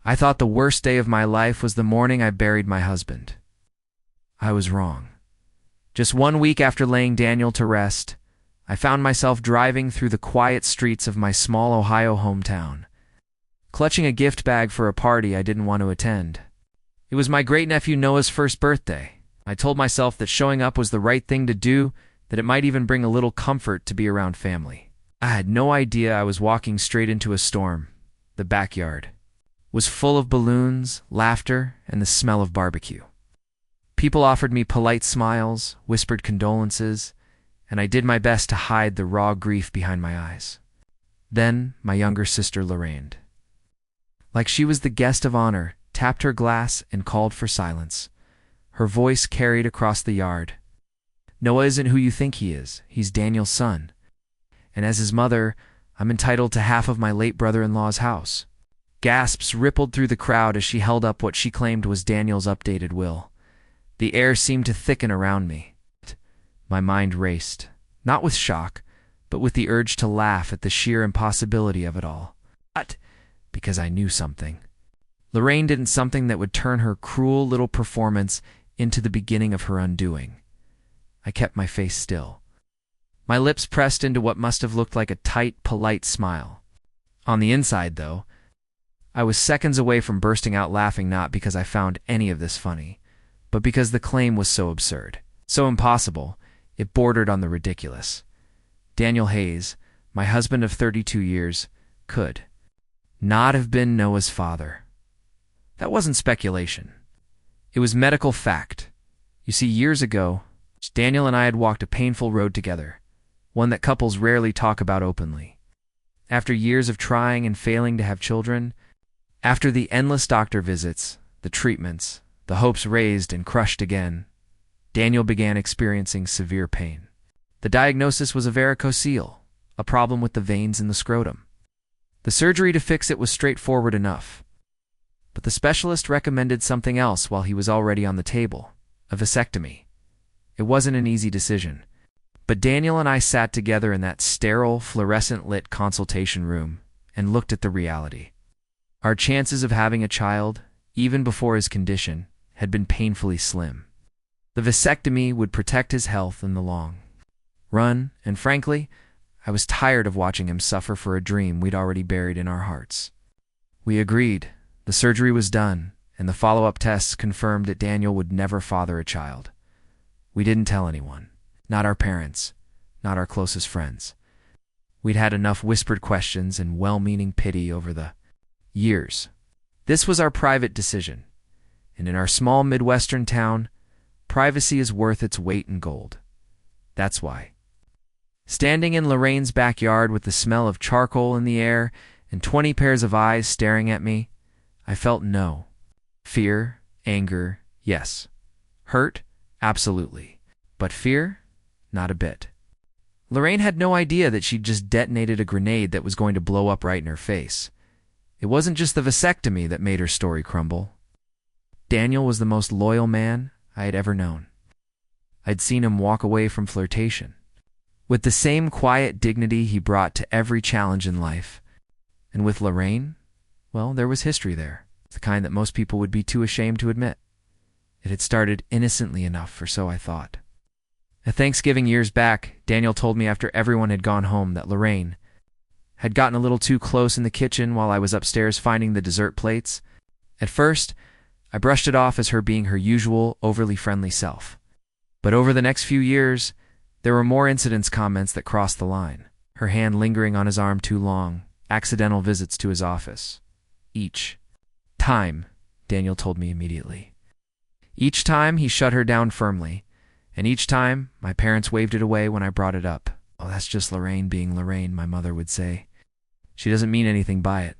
I thought the worst day of my life was the morning I buried my husband. I was wrong. Just 1 week after laying Daniel to rest, I found myself driving through the quiet streets of my small Ohio hometown, clutching a gift bag for a party I didn't want to attend. It was my great-nephew Noah's first birthday. I told myself that showing up was the right thing to do, that it might even bring a little comfort to be around family. I had no idea I was walking straight into a storm. The backyard was full of balloons, laughter, and the smell of barbecue. People offered me polite smiles, whispered condolences, and I did my best to hide the raw grief behind my eyes. Then my younger sister Lorraine, like she was the guest of honor, tapped her glass and called for silence. Her voice carried across the yard. Noah isn't who you think he is. He's Daniel's son. And as his mother, I'm entitled to half of my late brother-in-law's house. Gasps rippled through the crowd as she held up what she claimed was Daniel's updated will. The air seemed to thicken around me. My mind raced, not with shock, but with the urge to laugh at the sheer impossibility of it all. But because I knew something. Lorraine did something that would turn her cruel little performance into the beginning of her undoing. I kept my face still. My lips pressed into what must have looked like a tight, polite smile. On the inside, though, I was seconds away from bursting out laughing, not because I found any of this funny, but because the claim was so absurd, so impossible, it bordered on the ridiculous. Daniel Hayes, my husband of 32 years, could not have been Noah's father. That wasn't speculation. It was medical fact. You see, years ago, Daniel and I had walked a painful road together, one that couples rarely talk about openly. After years of trying and failing to have children, after the endless doctor visits, the treatments, the hopes raised and crushed again, Daniel began experiencing severe pain. The diagnosis was a varicocele, a problem with the veins in the scrotum. The surgery to fix it was straightforward enough, but the specialist recommended something else while he was already on the table, a vasectomy. It wasn't an easy decision, but Daniel and I sat together in that sterile, fluorescent-lit consultation room and looked at the reality. Our chances of having a child, even before his condition, had been painfully slim. The vasectomy would protect his health in the long run, and frankly, I was tired of watching him suffer for a dream we'd already buried in our hearts. We agreed. The surgery was done, and the follow-up tests confirmed that Daniel would never father a child. We didn't tell anyone, not our parents, not our closest friends. We'd had enough whispered questions and well-meaning pity over the years. This was our private decision, and in our small Midwestern town, privacy is worth its weight in gold. That's why. Standing in Lorraine's backyard with the smell of charcoal in the air and 20 pairs of eyes staring at me, I felt no. Fear, anger, yes. Hurt, absolutely. But fear? Not a bit. Lorraine had no idea that she'd just detonated a grenade that was going to blow up right in her face. It wasn't just the vasectomy that made her story crumble. Daniel was the most loyal man I had ever known. I'd seen him walk away from flirtation, with the same quiet dignity he brought to every challenge in life. And with Lorraine, well, there was history there, the kind that most people would be too ashamed to admit. It had started innocently enough, or so I thought. At Thanksgiving years back, Daniel told me after everyone had gone home that Lorraine had gotten a little too close in the kitchen while I was upstairs finding the dessert plates. At first, I brushed it off as her being her usual, overly friendly self. But over the next few years, there were more incidents comments that crossed the line. Her hand lingering on his arm too long, accidental visits to his office. Each time, Daniel told me immediately. Each time he shut her down firmly, and each time my parents waved it away when I brought it up. Oh, that's just Lorraine being Lorraine, my mother would say. She doesn't mean anything by it.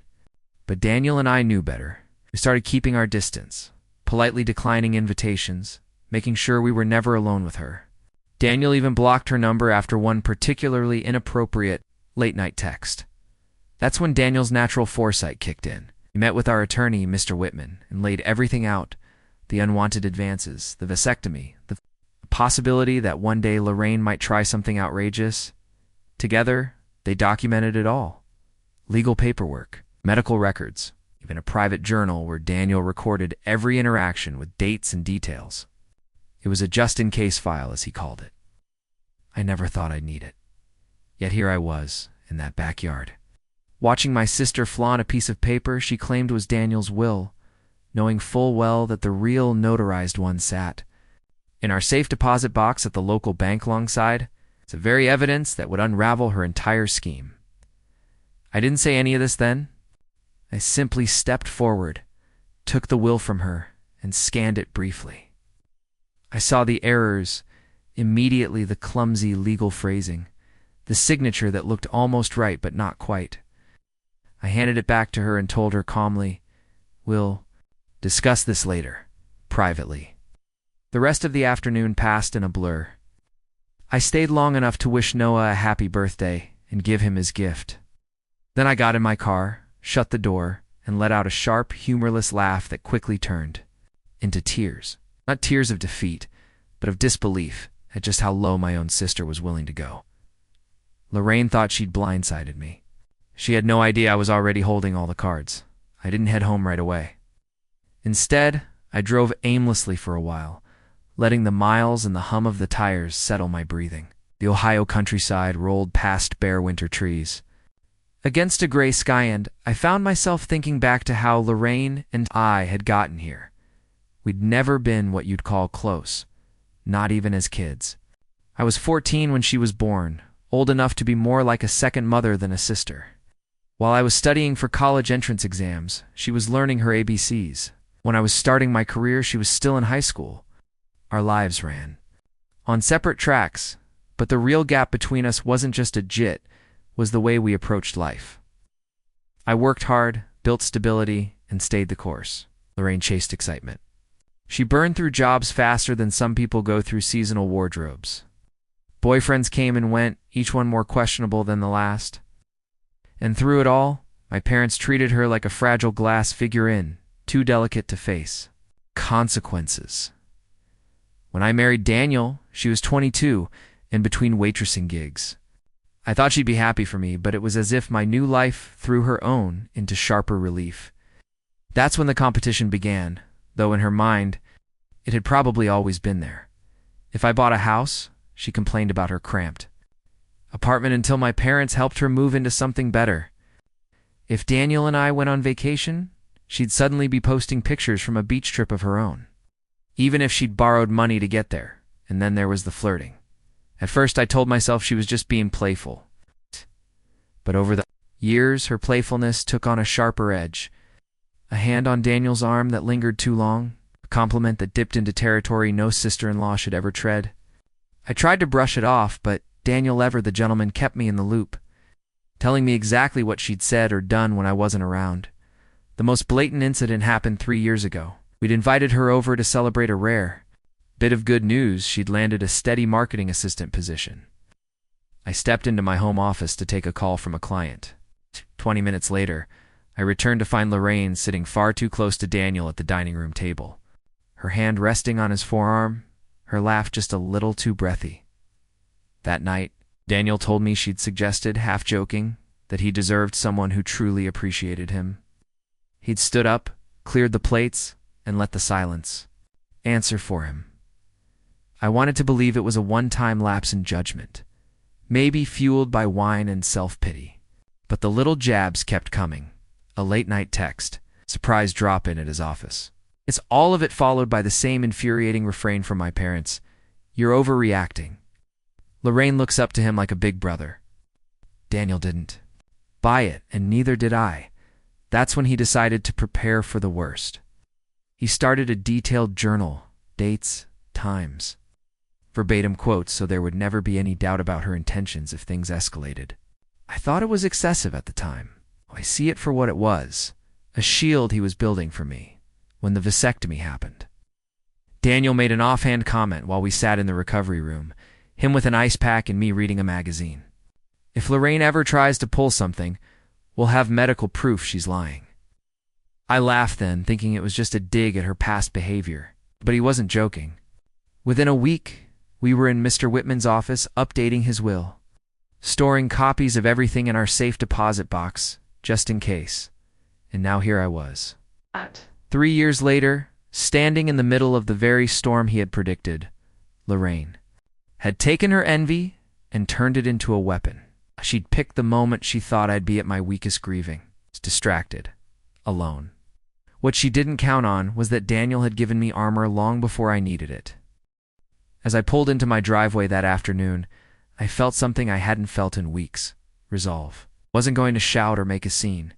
But Daniel and I knew better. We started keeping our distance, politely declining invitations, making sure we were never alone with her. Daniel even blocked her number after one particularly inappropriate late-night text. That's when Daniel's natural foresight kicked in. He met with our attorney, Mr. Whitman, and laid everything out, the unwanted advances, the vasectomy, the possibility that one day Lorraine might try something outrageous. Together, they documented it all. Legal paperwork, medical records. even a private journal where Daniel recorded every interaction with dates and details. It was a just-in-case file, as he called it. I never thought I'd need it. Yet here I was, in that backyard, watching my sister flaunt a piece of paper she claimed was Daniel's will, knowing full well that the real notarized one sat in our safe deposit box at the local bank alongside. It's the very evidence that would unravel her entire scheme. I didn't say any of this then. I simply stepped forward, took the will from her, and scanned it briefly. I saw the errors, immediately the clumsy legal phrasing, the signature that looked almost right but not quite. I handed it back to her and told her calmly, "We'll discuss this later, privately." The rest of the afternoon passed in a blur. I stayed long enough to wish Noah a happy birthday and give him his gift. Then I got in my car, shut the door, and let out a sharp, humorless laugh that quickly turned into tears. Not tears of defeat, but of disbelief at just how low my own sister was willing to go. Lorraine thought she'd blindsided me. She had no idea I was already holding all the cards. I didn't head home right away. Instead, I drove aimlessly for a while, letting the miles and the hum of the tires settle my breathing. The Ohio countryside rolled past bare winter trees. Against a gray sky, and I found myself thinking back to how Lorraine and I had gotten here. We'd never been what you'd call close, not even as kids. I was 14 when she was born, old enough to be more like a second mother than a sister. While I was studying for college entrance exams, she was learning her ABCs. When I was starting my career, she was still in high school. Our lives ran on separate tracks, but the real gap between us wasn't just a jit, was the way we approached life. I worked hard, built stability, and stayed the course. Lorraine chased excitement. She burned through jobs faster than some people go through seasonal wardrobes. Boyfriends came and went, each one more questionable than the last. And through it all, my parents treated her like a fragile glass figurine, too delicate to face consequences. When I married Daniel, she was 22 and between waitressing gigs. I thought she'd be happy for me, but it was as if my new life threw her own into sharper relief. That's when the competition began, though in her mind, it had probably always been there. If I bought a house, she complained about her cramped apartment until my parents helped her move into something better. If Daniel and I went on vacation, she'd suddenly be posting pictures from a beach trip of her own, even if she'd borrowed money to get there. And then there was the flirting. At first I told myself she was just being playful. But over the years, her playfulness took on a sharper edge. A hand on Daniel's arm that lingered too long, a compliment that dipped into territory no sister-in-law should ever tread. I tried to brush it off, but Daniel Lever, the gentleman, kept me in the loop, telling me exactly what she'd said or done when I wasn't around. The most blatant incident happened 3 years ago. We'd invited her over to celebrate a rare bit of good news. She'd landed a steady marketing assistant position. I stepped into my home office to take a call from a client. 20 minutes later, I returned to find Lorraine sitting far too close to Daniel at the dining room table, her hand resting on his forearm, her laugh just a little too breathy. That night, Daniel told me she'd suggested, half joking, that he deserved someone who truly appreciated him. He'd stood up, cleared the plates, and let the silence answer for him. I wanted to believe it was a one-time lapse in judgment, maybe fueled by wine and self-pity. But the little jabs kept coming. A late-night text, surprise drop-in at his office. It's all of it followed by the same infuriating refrain from my parents: "You're overreacting." Lorraine looks up to him like a big brother. Daniel didn't buy it, and neither did I. That's when he decided to prepare for the worst. He started a detailed journal, dates, times, verbatim quotes, so there would never be any doubt about her intentions if things escalated. I thought it was excessive at the time. I see it for what it was, a shield he was building for me when the vasectomy happened. Daniel made an offhand comment while we sat in the recovery room, him with an ice pack and me reading a magazine. "If Lorraine ever tries to pull something, we'll have medical proof she's lying." I laughed then, thinking it was just a dig at her past behavior, but he wasn't joking. Within a week, we were in Mr. Whitman's office updating his will, storing copies of everything in our safe deposit box, just in case. And now here I was. 3 years later, standing in the middle of the very storm he had predicted, Lorraine had taken her envy and turned it into a weapon. She'd picked the moment she thought I'd be at my weakest grieving, distracted, alone. What she didn't count on was that Daniel had given me armor long before I needed it. As I pulled into my driveway that afternoon, I felt something I hadn't felt in weeks: resolve. I wasn't going to shout or make a scene.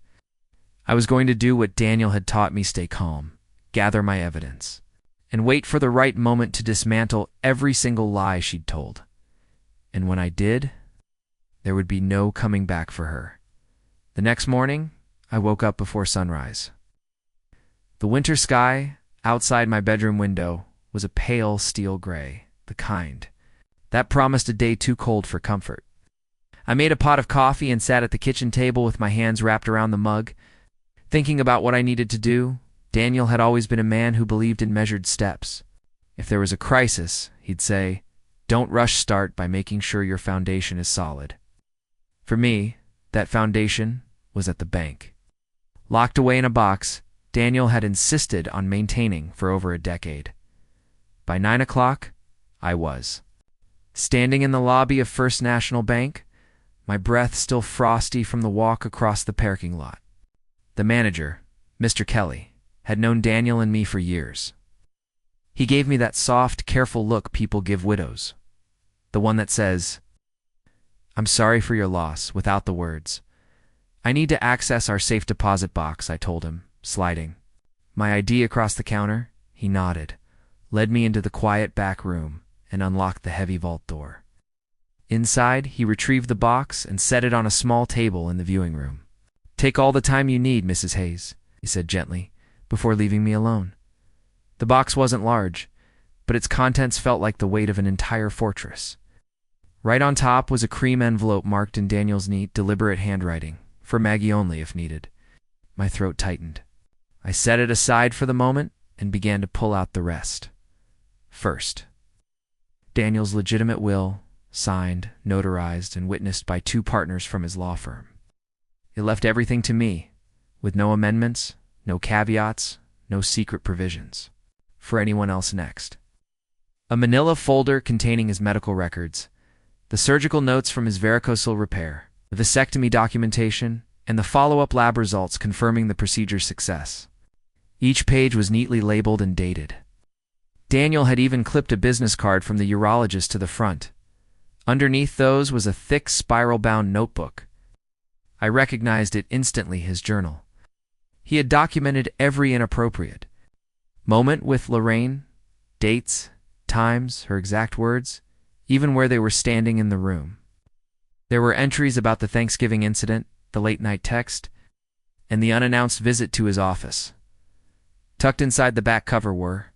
I was going to do what Daniel had taught me: stay calm, gather my evidence, and wait for the right moment to dismantle every single lie she'd told. And when I did, there would be no coming back for her. The next morning, I woke up before sunrise. The winter sky outside my bedroom window was a pale steel gray, the kind that promised a day too cold for comfort. I made a pot of coffee and sat at the kitchen table with my hands wrapped around the mug, thinking about what I needed to do. Daniel had always been a man who believed in measured steps. If there was a crisis, he'd say, "Don't rush, start by making sure your foundation is solid." For me, that foundation was at the bank. Locked away in a box, Daniel had insisted on maintaining for over a decade. By 9 o'clock, I was standing in the lobby of First National Bank, my breath still frosty from the walk across the parking lot. The manager, Mr. Kelly, had known Daniel and me for years. He gave me that soft, careful look people give widows, the one that says, "I'm sorry for your loss," without the words. "I need to access our safe deposit box," I told him, sliding my ID across the counter. He nodded, led me into the quiet back room, and unlocked the heavy vault door. Inside, he retrieved the box and set it on a small table in the viewing room. "Take all the time you need, Mrs. Hayes," he said gently, before leaving me alone. The box wasn't large, but its contents felt like the weight of an entire fortress. Right on top was a cream envelope marked in Daniel's neat, deliberate handwriting, "For Maggie only if needed." My throat tightened. I set it aside for the moment and began to pull out the rest. First, Daniel's legitimate will, signed, notarized, and witnessed by 2 partners from his law firm. It left everything to me, with no amendments, no caveats, no secret provisions for anyone else next. A manila folder containing his medical records, the surgical notes from his varicocele repair, the vasectomy documentation, and the follow-up lab results confirming the procedure's success. Each page was neatly labeled and dated. Daniel had even clipped a business card from the urologist to the front. Underneath those was a thick, spiral-bound notebook. I recognized it instantly: his journal. He had documented every inappropriate moment with Lorraine, dates, times, her exact words, even where they were standing in the room. There were entries about the Thanksgiving incident, the late-night text, and the unannounced visit to his office. Tucked inside the back cover were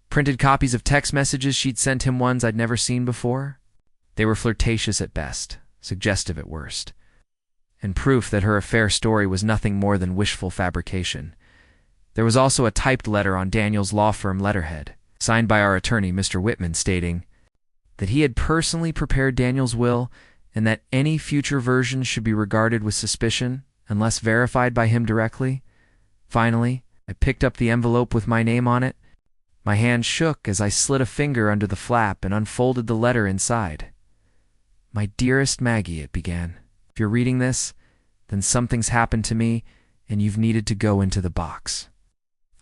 printed copies of text messages she'd sent him, ones I'd never seen before. They were flirtatious at best, suggestive at worst, and proof that her affair story was nothing more than wishful fabrication. There was also a typed letter on Daniel's law firm letterhead, signed by our attorney, Mr. Whitman, stating that he had personally prepared Daniel's will and that any future versions should be regarded with suspicion unless verified by him directly. Finally, I picked up the envelope with my name on it. My hand shook as I slid a finger under the flap and unfolded the letter inside. "My dearest Maggie," it began, "if you're reading this, then something's happened to me and you've needed to go into the box.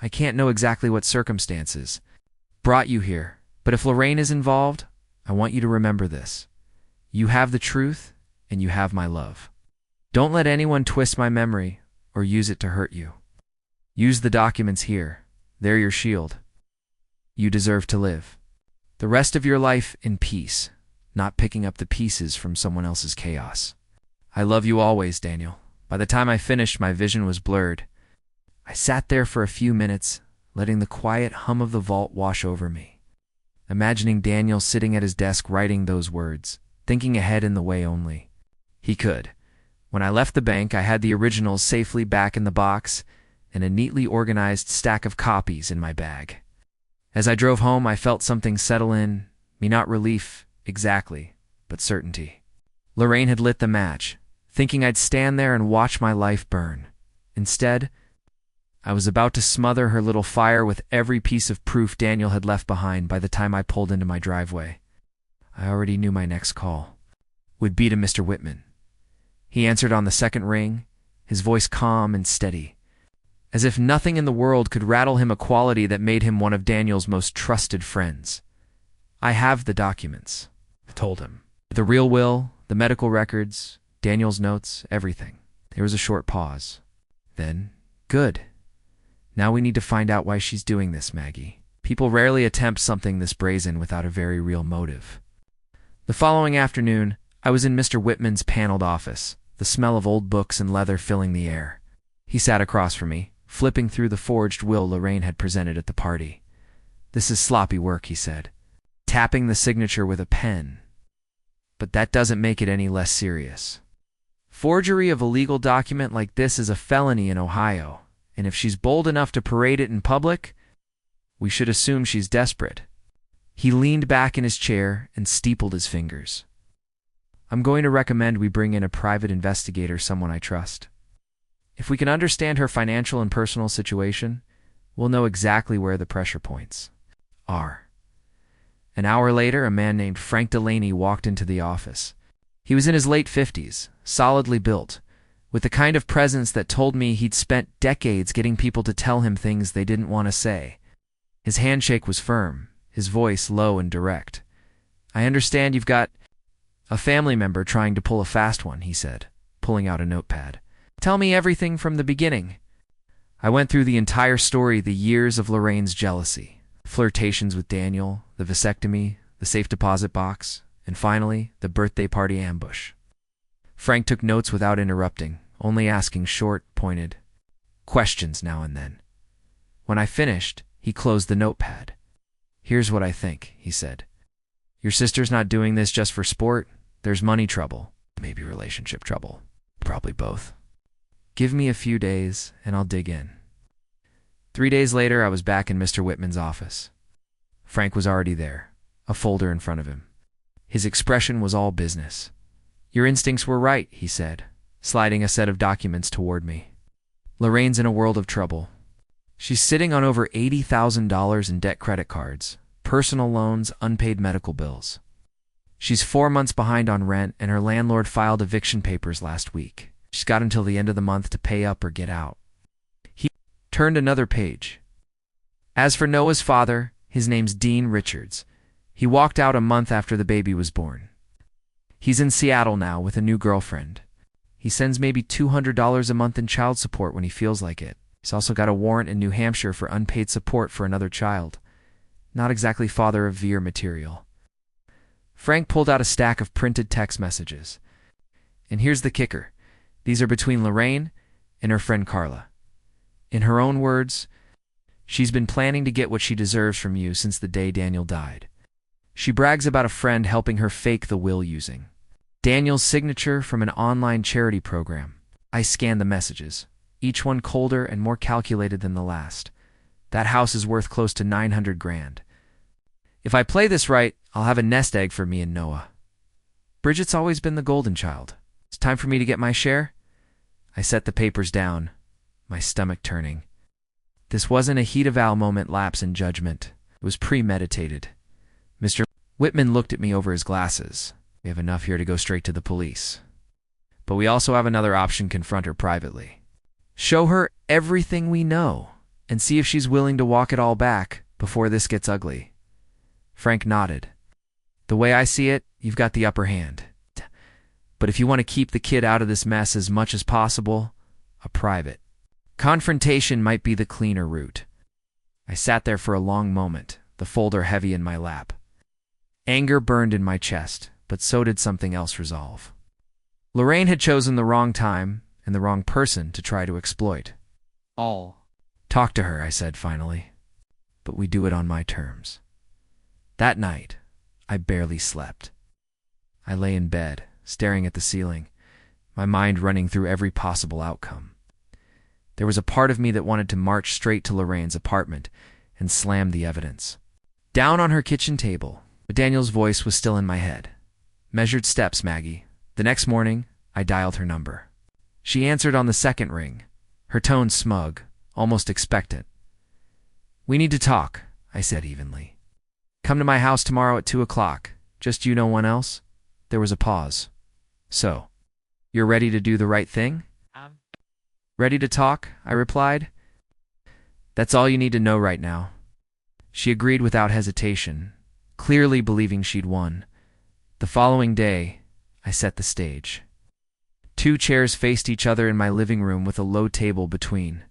I can't know exactly what circumstances brought you here, but if Lorraine is involved, I want you to remember this. You have the truth and you have my love. Don't let anyone twist my memory or use it to hurt you. Use the documents here. They're your shield. You deserve to live the rest of your life in peace, not picking up the pieces from someone else's chaos. I love you always, Daniel." By the time I finished, my vision was blurred. I sat there for a few minutes, letting the quiet hum of the vault wash over me, imagining Daniel sitting at his desk writing those words, thinking ahead in the way only he could. When I left the bank, I had the originals safely back in the box and a neatly organized stack of copies in my bag. As I drove home, I felt something settle in me, not relief exactly, but certainty. Lorraine had lit the match, thinking I'd stand there and watch my life burn. Instead, I was about to smother her little fire with every piece of proof Daniel had left behind by the time I pulled into my driveway. I already knew my next call would be to Mr. Whitman. He answered on the second ring, his voice calm and steady, as if nothing in the world could rattle him, a quality that made him one of Daniel's most trusted friends. "I have the documents," I told him. "The real will, the medical records, Daniel's notes, everything." There was a short pause. Then, "Good. Now we need to find out why she's doing this, Maggie. People rarely attempt something this brazen without a very real motive." The following afternoon, I was in Mr. Whitman's paneled office, the smell of old books and leather filling the air. He sat across from me, flipping through the forged will Lorraine had presented at the party. "This is sloppy work," he said, tapping the signature with a pen. "But that doesn't make it any less serious. Forgery of a legal document like this is a felony in Ohio, and if she's bold enough to parade it in public, we should assume she's desperate." He leaned back in his chair and steepled his fingers. "I'm going to recommend we bring in a private investigator, someone I trust. If we can understand her financial and personal situation, we'll know exactly where the pressure points are." An hour later, a man named Frank Delaney walked into the office. He was in his late 50s, solidly built, with the kind of presence that told me he'd spent decades getting people to tell him things they didn't want to say. His handshake was firm, his voice low and direct. "I understand you've got a family member trying to pull a fast one," he said, pulling out a notepad. "Tell me everything from the beginning." I went through the entire story, the years of Lorraine's jealousy, flirtations with Daniel, the vasectomy, the safe deposit box, and finally, the birthday party ambush. Frank took notes without interrupting, only asking short, pointed questions now and then. When I finished, he closed the notepad. "Here's what I think," he said. "Your sister's not doing this just for sport. There's money trouble, maybe relationship trouble, probably both. Give me a few days, and I'll dig in." 3 days later, I was back in Mr. Whitman's office. Frank was already there, a folder in front of him. His expression was all business. "Your instincts were right," he said, sliding a set of documents toward me. "Lorraine's in a world of trouble. She's sitting on over $80,000 in debt, credit cards, personal loans, unpaid medical bills. She's 4 months behind on rent, and her landlord filed eviction papers last week. She's got until the end of the month to pay up or get out." He turned another page. "As for Noah's father, his name's Dean Richards. He walked out a month after the baby was born. He's in Seattle now with a new girlfriend. He sends maybe $200 a month in child support when he feels like it. He's also got a warrant in New Hampshire for unpaid support for another child. Not exactly father of Veer material." Frank pulled out a stack of printed text messages. "And here's the kicker. These are between Lorraine and her friend Carla. In her own words, she's been planning to get what she deserves from you since the day Daniel died. She brags about a friend helping her fake the will using Daniel's signature from an online charity program." I scanned the messages, each one colder and more calculated than the last. "That house is worth close to 900 grand. If I play this right, I'll have a nest egg for me and Noah. Bridget's always been the golden child. It's time for me to get my share." I set the papers down, my stomach turning. This wasn't a heat eval moment lapse in judgment. It was premeditated. Mr. Whitman looked at me over his glasses. "We have enough here to go straight to the police. But we also have another option: confront her privately. Show her everything we know, and see if she's willing to walk it all back before this gets ugly." Frank nodded. "The way I see it, you've got the upper hand. But if you want to keep the kid out of this mess as much as possible, a private confrontation might be the cleaner route." I sat there for a long moment, the folder heavy in my lap. Anger burned in my chest, but so did something else resolve. Lorraine had chosen the wrong time and the wrong person to try to exploit. "I'll talk to her," I said finally, "but we do it on my terms." That night, I barely slept. I lay in bed, staring at the ceiling, my mind running through every possible outcome. There was a part of me that wanted to march straight to Lorraine's apartment and slam the evidence down on her kitchen table, but Daniel's voice was still in my head. "Measured steps, Maggie." The next morning, I dialed her number. She answered on the second ring, her tone smug, almost expectant. "We need to talk," I said evenly. "Come to my house tomorrow at 2 o'clock. Just you, no one else?" There was a pause. "So, you're ready to do the right thing?" "Ready to talk," I replied. "That's all you need to know right now." She agreed without hesitation, clearly believing she'd won. The following day, I set the stage. 2 chairs faced each other in my living room with a low table between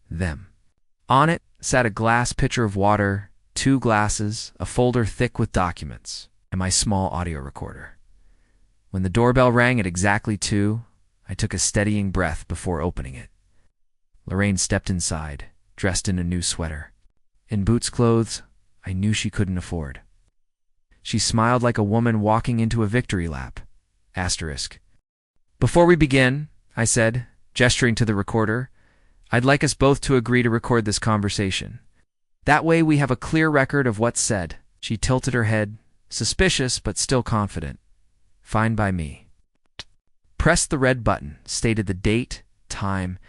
them. On it sat a glass pitcher of water, 2 glasses, a folder thick with documents, and my small audio recorder. When the doorbell rang at exactly 2, I took a steadying breath before opening it. Lorraine stepped inside, dressed in a new sweater. In boots clothes I knew she couldn't afford. She smiled like a woman walking into a victory lap. Asterisk. "Before we begin," I said, gesturing to the recorder, "I'd like us both to agree to record this conversation. That way we have a clear record of what's said." She tilted her head, suspicious but still confident. "Fine by me." Pressed the red button, stated the date, time,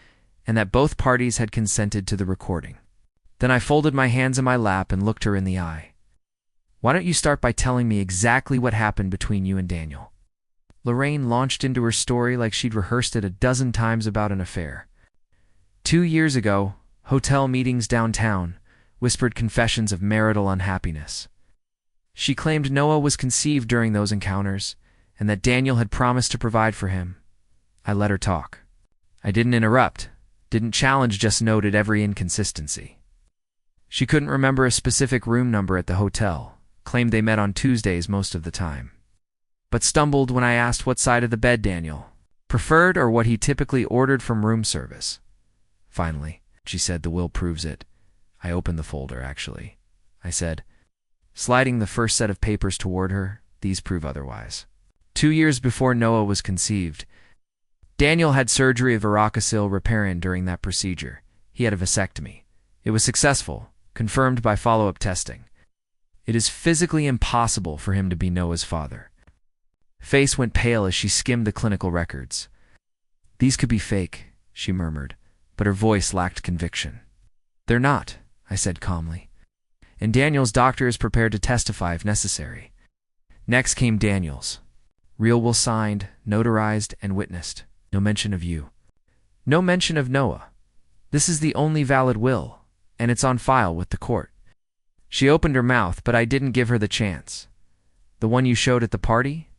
and that both parties had consented to the recording. Then I folded my hands in my lap and looked her in the eye. "Why don't you start by telling me exactly what happened between you and Daniel?" Lorraine launched into her story like she'd rehearsed it a dozen times about an affair. 2 years ago, hotel meetings downtown, whispered confessions of marital unhappiness. She claimed Noah was conceived during those encounters, and that Daniel had promised to provide for him. I let her talk. I didn't interrupt, didn't challenge, just noted every inconsistency. She couldn't remember a specific room number at the hotel, claimed they met on Tuesdays most of the time, but stumbled when I asked what side of the bed Daniel preferred or what he typically ordered from room service. Finally, she said, "The will proves it." I opened the folder, actually, I said, sliding the first set of papers toward her. "These prove otherwise." 2 years before Noah was conceived, Daniel had surgery of varicocele reparin during that procedure. He had a vasectomy. It was successful, confirmed by follow-up testing. It is physically impossible for him to be Noah's father. Face went pale as she skimmed the clinical records. "These could be fake," she murmured, but her voice lacked conviction. "They're not," I said calmly. "And Daniel's doctor is prepared to testify if necessary." Next came Daniel's. Real will signed, notarized, and witnessed. No mention of you. No mention of Noah. This is the only valid will, and it's on file with the court. She opened her mouth, but I didn't give her the chance. "The one you showed at the party?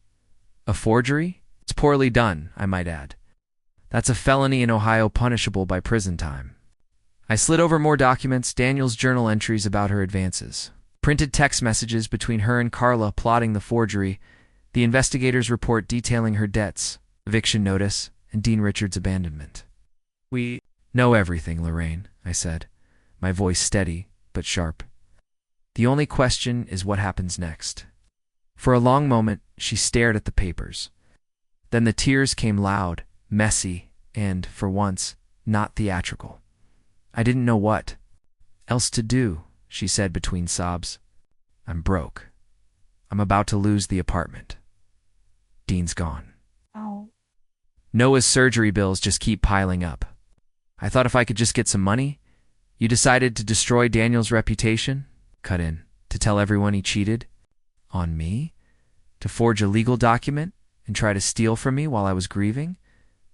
A forgery? It's poorly done, I might add. That's a felony in Ohio punishable by prison time." I slid over more documents, Daniel's journal entries about her advances, printed text messages between her and Carla plotting the forgery, the investigator's report detailing her debts, eviction notice, and Dean Richards' abandonment. "We know everything, Lorraine," I said, my voice steady but sharp. "The only question is what happens next." For a long moment, she stared at the papers. Then the tears came loud, messy, and, for once, not theatrical. "I didn't know what else to do," she said between sobs. "I'm broke. I'm about to lose the apartment. Dean's gone. Oh. Noah's surgery bills just keep piling up. I thought if I could just get some money." "You decided to destroy Daniel's reputation?" Cut in. "To tell everyone he cheated? On me? To forge a legal document and try to steal from me while I was grieving?"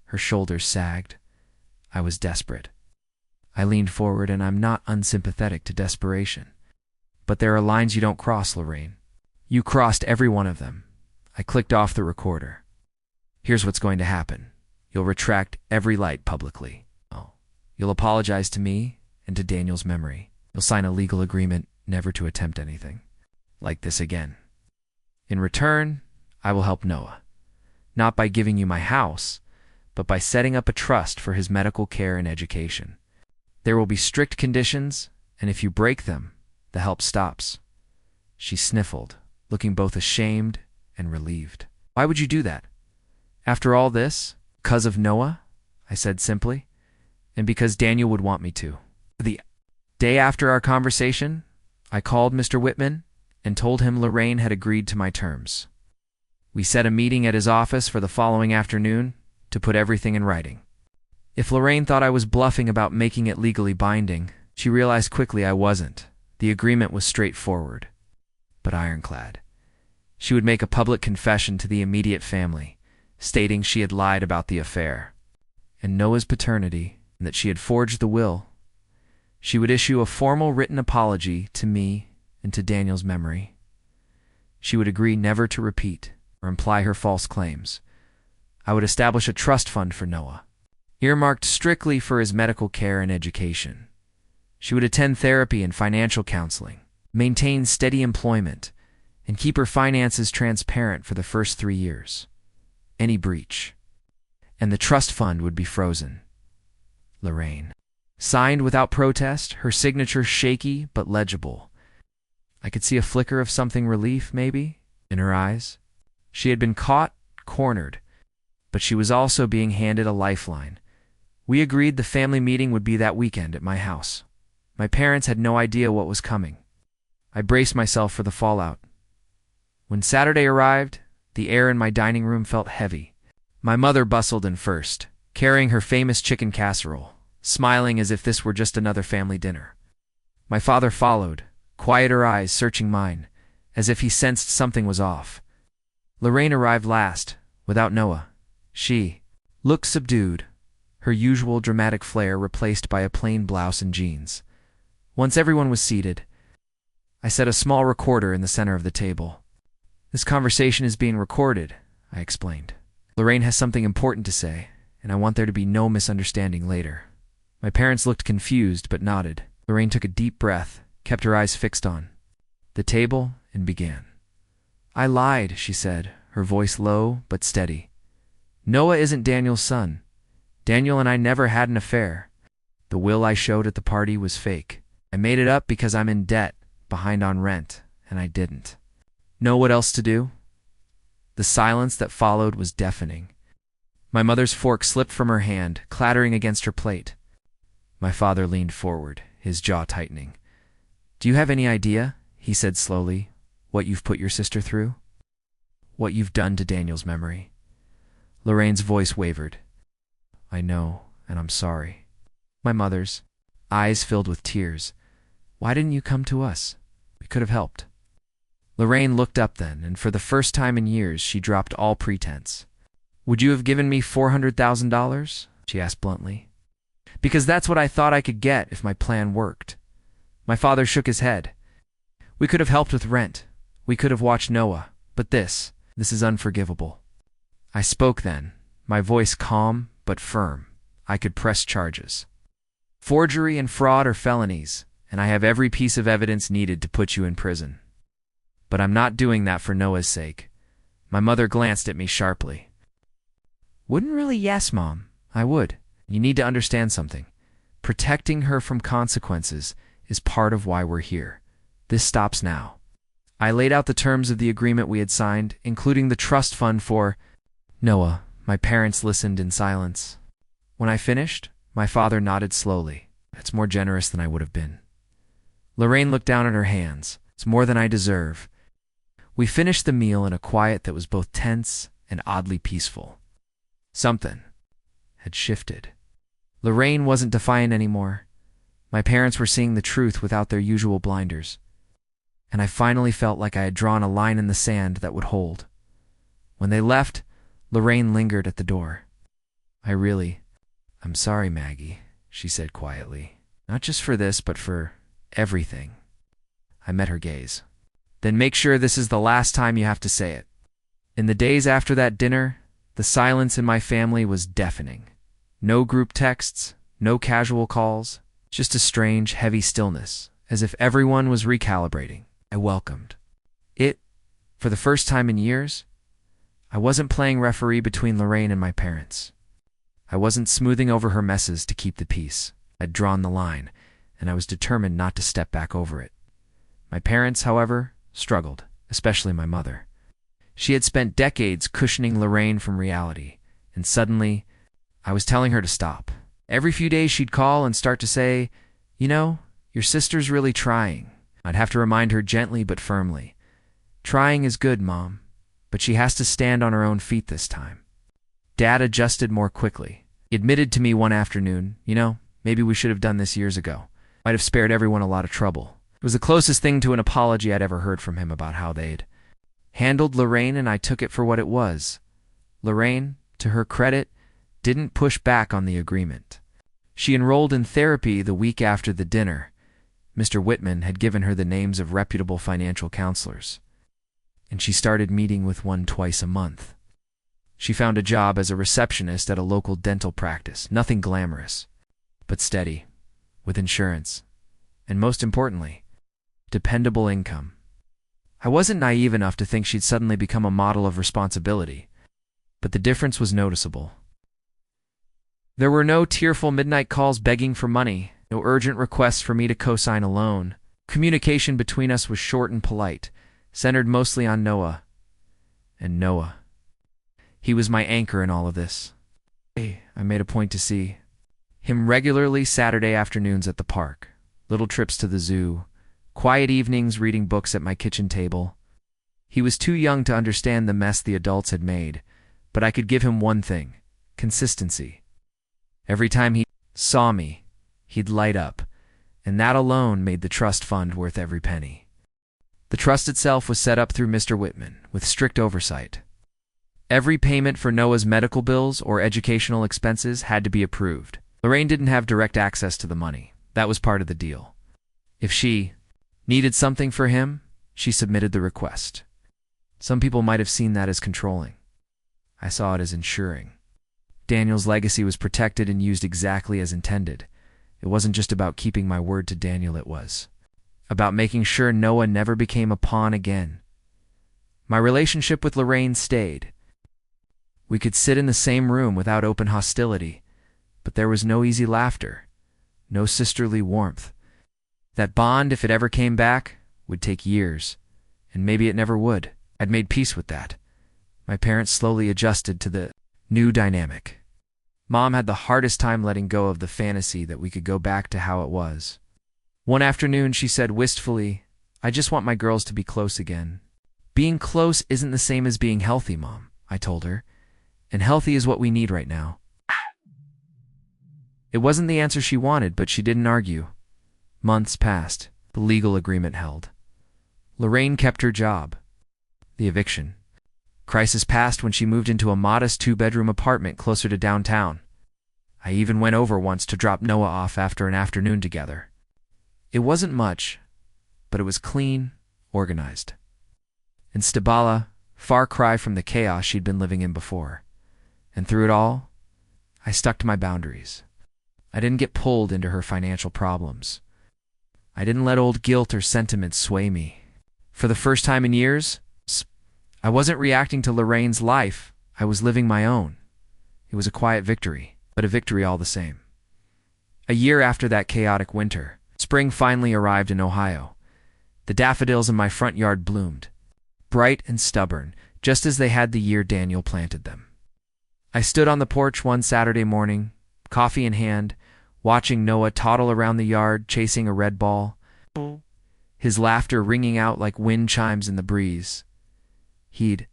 Her shoulders sagged. I was desperate. I leaned forward, and I'm not unsympathetic to desperation. "But there are lines you don't cross, Lorraine. You crossed every one of them." I clicked off the recorder. "Here's what's going to happen. You'll retract every lie publicly. You'll apologize to me and to Daniel's memory. You'll sign a legal agreement never to attempt anything like this again. In return, I will help Noah, not by giving you my house, but by setting up a trust for his medical care and education. There will be strict conditions, and if you break them, the help stops." She sniffled, looking both ashamed and relieved. "Why would you do that?" "After all this, 'cause of Noah," I said simply, "and because Daniel would want me to." The day after our conversation, I called Mr. Whitman and told him Lorraine had agreed to my terms. We set a meeting at his office for the following afternoon to put everything in writing. If Lorraine thought I was bluffing about making it legally binding, she realized quickly I wasn't. The agreement was straightforward, but ironclad. She would make a public confession to the immediate family, stating she had lied about the affair and Noah's paternity, and that she had forged the will. She would issue a formal written apology to me and to Daniel's memory. She would agree never to repeat or imply her false claims. I would establish a trust fund for Noah, earmarked strictly for his medical care and education. She would attend therapy and financial counseling, maintain steady employment, and keep her finances transparent for the first 3 years. Any breach, and the trust fund would be frozen. Lorraine. Signed without protest, her signature shaky but legible. I could see a flicker of something relief, maybe, in her eyes. She had been caught, cornered, but she was also being handed a lifeline. We agreed the family meeting would be that weekend at my house. My parents had no idea what was coming. I braced myself for the fallout. When Saturday arrived, the air in my dining room felt heavy. My mother bustled in first, carrying her famous chicken casserole, smiling as if this were just another family dinner. My father followed, quieter eyes searching mine, as if he sensed something was off. Lorraine arrived last, without Noah. She looked subdued, her usual dramatic flair replaced by a plain blouse and jeans. Once everyone was seated, I set a small recorder in the center of the table. "This conversation is being recorded," I explained. "Lorraine has something important to say, and I want there to be no misunderstanding later." My parents looked confused but nodded. Lorraine took a deep breath, kept her eyes fixed on the table, and began. "I lied," she said, her voice low but steady. "Noah isn't Daniel's son. Daniel and I never had an affair. The will I showed at the party was fake. I made it up because I'm in debt, behind on rent, and I didn't know what else to do." The silence that followed was deafening. My mother's fork slipped from her hand, clattering against her plate. My father leaned forward, his jaw tightening. "Do you have any idea," he said slowly, "what you've put your sister through? What you've done to Daniel's memory?" Lorraine's voice wavered. "I know, and I'm sorry." My mother's eyes filled with tears. "Why didn't you come to us? We could have helped." Lorraine looked up then, and for the first time in years she dropped all pretense. "Would you have given me $400,000? She asked bluntly. "Because that's what I thought I could get if my plan worked." My father shook his head. "We could have helped with rent. We could have watched Noah. But this is unforgivable." I spoke then, my voice calm but firm. I could press charges. "Forgery and fraud are felonies, and I have every piece of evidence needed to put you in prison. But I'm not doing that for Noah's sake." My mother glanced at me sharply. "Wouldn't really? Yes, Mom, I would. You need to understand something. Protecting her from consequences is part of why we're here. This stops now." I laid out the terms of the agreement we had signed, including the trust fund for Noah. My parents listened in silence. When I finished, my father nodded slowly. "That's more generous than I would have been." Lorraine looked down at her hands. "It's more than I deserve." We finished the meal in a quiet that was both tense and oddly peaceful. Something had shifted. Lorraine wasn't defiant anymore. My parents were seeing the truth without their usual blinders. And I finally felt like I had drawn a line in the sand that would hold. When they left, Lorraine lingered at the door. "I'm sorry, Maggie," she said quietly. "Not just for this, but for everything." I met her gaze. "Then make sure this is the last time you have to say it." In the days after that dinner, the silence in my family was deafening. No group texts, no casual calls, just a strange, heavy stillness, as if everyone was recalibrating. I welcomed it. For the first time in years, I wasn't playing referee between Lorraine and my parents. I wasn't smoothing over her messes to keep the peace. I'd drawn the line, and I was determined not to step back over it. My parents, however, struggled, especially my mother. She had spent decades cushioning Lorraine from reality, and suddenly, I was telling her to stop. Every few days she'd call and start to say, "You know, your sister's really trying." I'd have to remind her gently but firmly. "Trying is good, Mom, but she has to stand on her own feet this time." Dad adjusted more quickly. He admitted to me one afternoon, maybe we should have done this years ago. Might have spared everyone a lot of trouble. It was the closest thing to an apology I'd ever heard from him about how they'd handled Lorraine, and I took it for what it was. Lorraine, to her credit, didn't push back on the agreement. She enrolled in therapy the week after the dinner. Mr. Whitman had given her the names of reputable financial counselors, and she started meeting with one twice a month. She found a job as a receptionist at a local dental practice, nothing glamorous, but steady, with insurance, and most importantly, dependable income. I wasn't naive enough to think she'd suddenly become a model of responsibility, but the difference was noticeable. There were no tearful midnight calls begging for money, no urgent requests for me to co-sign a loan. Communication between us was short and polite, centered mostly on Noah. And Noah. He was my anchor in all of this. I made a point to see him regularly Saturday afternoons at the park, little trips to the zoo, quiet evenings reading books at my kitchen table. He was too young to understand the mess the adults had made, but I could give him one thing: consistency. Every time he saw me, he'd light up, and that alone made the trust fund worth every penny. The trust itself was set up through Mr. Whitman, with strict oversight. Every payment for Noah's medical bills or educational expenses had to be approved. Lorraine didn't have direct access to the money. That was part of the deal. If she needed something for him, she submitted the request. Some people might have seen that as controlling. I saw it as ensuring. Daniel's legacy was protected and used exactly as intended. It wasn't just about keeping my word to Daniel, it was about making sure Noah never became a pawn again. My relationship with Lorraine stayed. We could sit in the same room without open hostility, but there was no easy laughter, no sisterly warmth. That bond, if it ever came back, would take years, and maybe it never would. I'd made peace with that. My parents slowly adjusted to the new dynamic. Mom had the hardest time letting go of the fantasy that we could go back to how it was. One afternoon, she said wistfully, "I just want my girls to be close again." "Being close isn't the same as being healthy, Mom," I told her, "and healthy is what we need right now." It wasn't the answer she wanted, but she didn't argue. Months passed. The legal agreement held. Lorraine kept her job. The eviction crisis passed when she moved into a modest 2-bedroom apartment closer to downtown. I even went over once to drop Noah off after an afternoon together. It wasn't much, but it was clean, organized. And Stabala, far cry from the chaos she'd been living in before. And through it all, I stuck to my boundaries. I didn't get pulled into her financial problems. I didn't let old guilt or sentiment sway me. For the first time in years, I wasn't reacting to Lorraine's life, I was living my own. It was a quiet victory, but a victory all the same. A year after that chaotic winter, spring finally arrived in Ohio. The daffodils in my front yard bloomed, bright and stubborn, just as they had the year Daniel planted them. I stood on the porch one Saturday morning, coffee in hand, watching Noah toddle around the yard chasing a red ball, his laughter ringing out like wind chimes in the breeze. He'd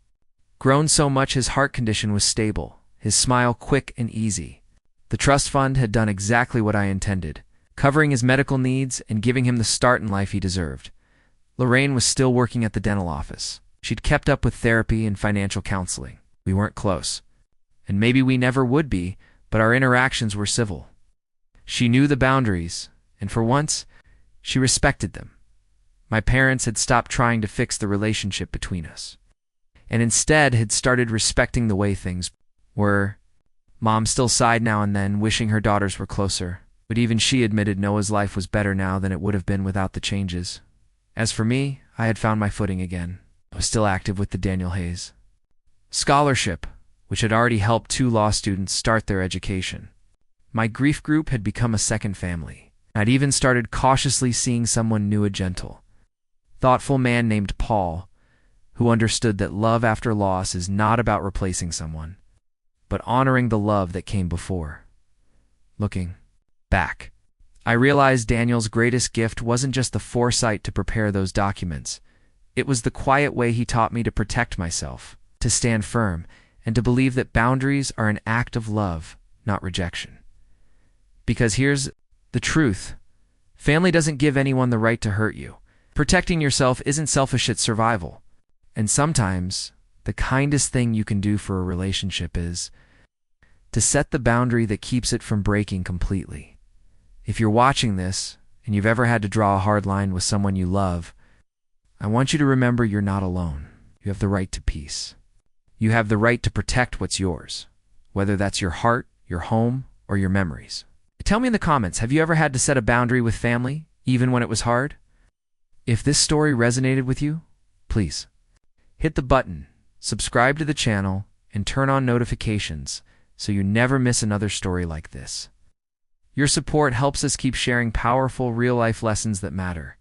grown so much his heart condition was stable, his smile quick and easy. The trust fund had done exactly what I intended, covering his medical needs and giving him the start in life he deserved. Lorraine was still working at the dental office. She'd kept up with therapy and financial counseling. We weren't close, and maybe we never would be, but our interactions were civil. She knew the boundaries, and for once, she respected them. My parents had stopped trying to fix the relationship between us, and instead had started respecting the way things were. Mom still sighed now and then, wishing her daughters were closer, but even she admitted Noah's life was better now than it would have been without the changes. As for me, I had found my footing again. I was still active with the Daniel Hayes Scholarship, which had already helped 2 law students start their education. My grief group had become a second family. I'd even started cautiously seeing someone new, a gentle, thoughtful man named Paul, who understood that love after loss is not about replacing someone, but honoring the love that came before. Looking back, I realized Daniel's greatest gift wasn't just the foresight to prepare those documents. It was the quiet way he taught me to protect myself, to stand firm, and to believe that boundaries are an act of love, not rejection. Because here's the truth. Family doesn't give anyone the right to hurt you. Protecting yourself isn't selfish, it's survival. And sometimes, the kindest thing you can do for a relationship is to set the boundary that keeps it from breaking completely. If you're watching this, and you've ever had to draw a hard line with someone you love, I want you to remember you're not alone. You have the right to peace. You have the right to protect what's yours, whether that's your heart, your home, or your memories. Tell me in the comments, have you ever had to set a boundary with family, even when it was hard? If this story resonated with you, please hit the button, subscribe to the channel, and turn on notifications so you never miss another story like this. Your support helps us keep sharing powerful real-life lessons that matter.